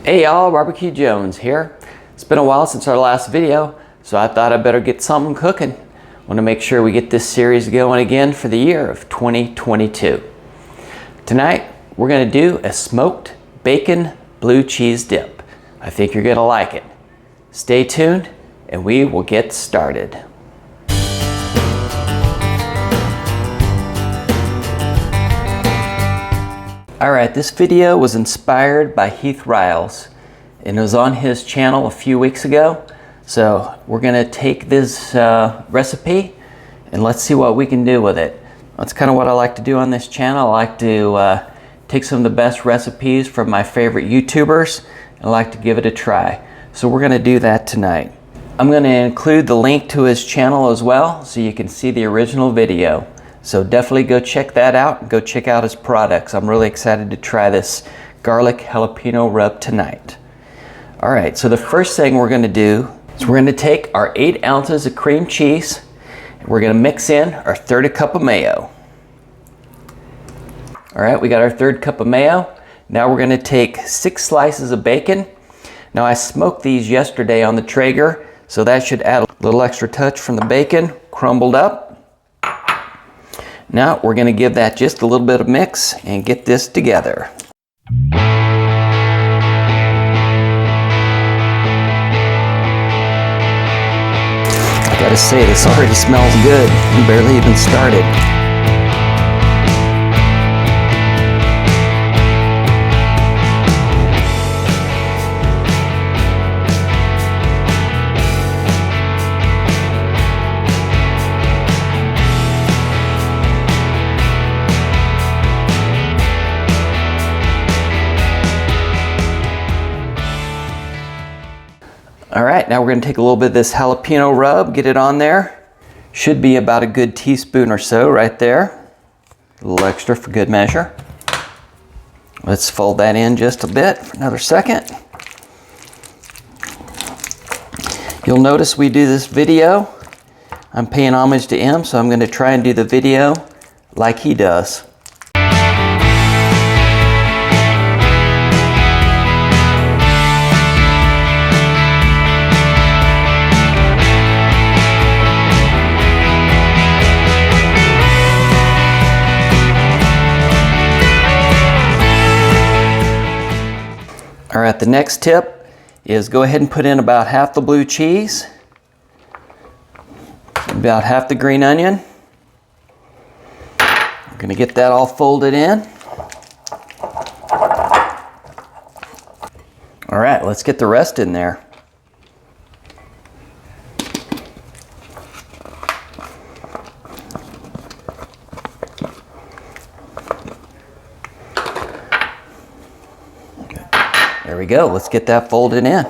Hey y'all, Barbecue Jones here. It's been a while since our last video, so I thought I'd better get something cooking. Want to make sure we get this series going again for the year of 2022. Tonight, we're going to do a smoked bacon blue cheese dip. I think you're going to like it. Stay tuned and we will get started. Alright, this video was inspired by Heath Riles and it was on his channel a few weeks ago. So we're going to take this recipe and let's see what we can do with it. That's kind of what I like to do on this channel. I like to take some of the best recipes from my favorite YouTubers and I like to give it a try. So we're going to do that tonight. I'm going to include the link to his channel as well so you can see the original video. So definitely go check that out and go check out his products. I'm really excited to try this garlic jalapeno rub tonight. All right, so the first thing we're going to do is we're going to take our 8 ounces of cream cheese and we're going to mix in our 1/3 cup of mayo. All right, we got our 1/3 cup of mayo. Now we're going to take 6 slices of bacon. Now I smoked these yesterday on the Traeger, so that should add a little extra touch from the bacon, crumbled up. Now we're going to give that just a little bit of mix and get this together. I gotta say, this already smells good. We barely even started. All right, now we're going to take a little bit of this jalapeno rub, get it on there. Should be about a good teaspoon or so right there. A little extra for good measure. Let's fold that in just a bit for another second. You'll notice we do this video. I'm paying homage to him, so I'm going to try and do the video like he does. All right, the next tip is go ahead and put in about half the blue cheese, about half the green onion. We're going to get that all folded in. All right, let's get the rest in there. There we go, let's get that folded in.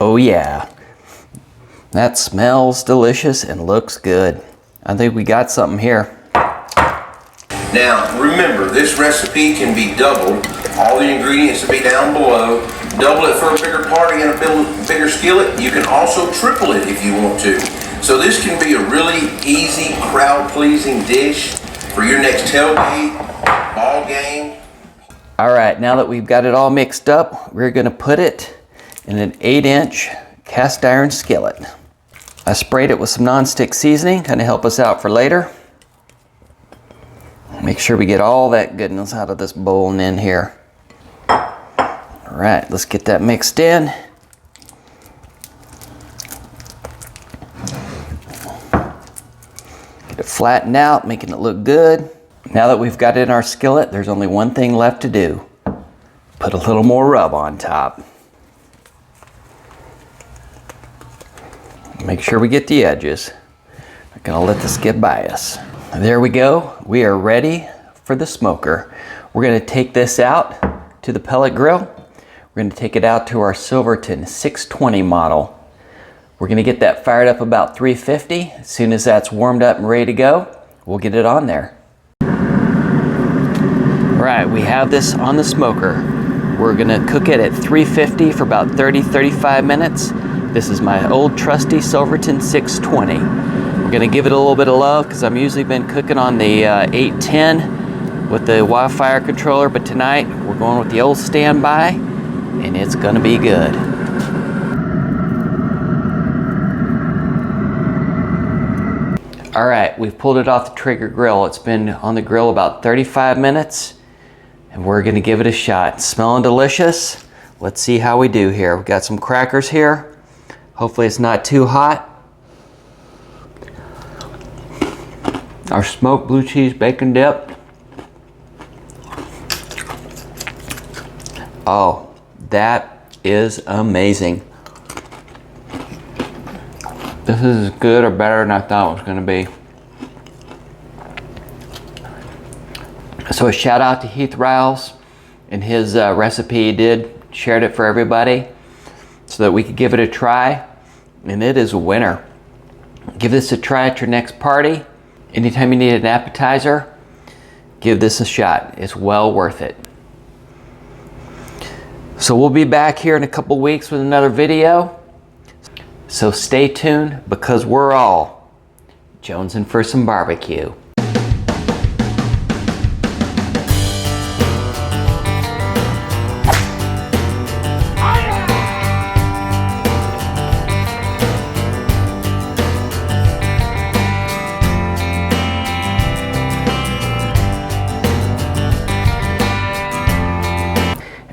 Oh yeah, that smells delicious and looks good. I think we got something here. Now remember, this recipe can be doubled. All the ingredients will be down below. Double it for a bigger party and a bigger skillet. You can also triple it if you want to. So this can be a really easy, crowd-pleasing dish for your next tailgate, ball game. All right, now that we've got it all mixed up, we're gonna put it in an 8-inch cast iron skillet. I sprayed it with some nonstick seasoning, kind of help us out for later. Make sure we get all that goodness out of this bowl and in here. All right, let's get that mixed in. Get it flattened out, making it look good. Now that we've got it in our skillet, there's only one thing left to do. Put a little more rub on top. Make sure we get the edges. Not gonna let this get by us. There we go. We are ready for the smoker. We're going to take this out to the pellet grill. We're going to take it out to our Silverton 620 model. We're going to get that fired up about 350. As soon as that's warmed up and ready to go, we'll get it on there. All right, we have this on the smoker. We're going to cook it at 350 for about 30-35 minutes. This is my old trusty Silverton 620. We're going to give it a little bit of love because I've usually been cooking on the 810 with the wildfire controller, but tonight we're going with the old standby, and it's going to be good. All right, we've pulled it off the Traeger grill. It's been on the grill about 35 minutes, and we're going to give it a shot. It's smelling delicious. Let's see how we do here. We've got some crackers here. Hopefully it's not too hot. Our smoked blue cheese bacon dip. Oh, that is amazing. This is as good or better than I thought it was going to be. So a shout out to Heath Riles and his recipe. He shared it for everybody so that we could give it a try, and it is a winner. Give this a try at your next party. Anytime you need an appetizer, give this a shot. It's well worth it. So we'll be back here in a couple weeks with another video. So stay tuned because we're all jonesing for some barbecue.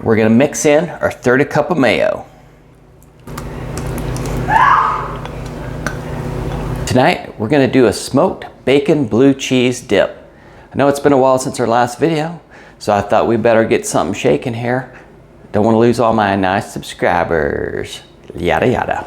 We're going to mix in our 1/3 cup of mayo. Tonight, we're going to do a smoked bacon blue cheese dip. I know it's been a while since our last video, so I thought we better get something shaking here. Don't want to lose all my nice subscribers. Yada yada.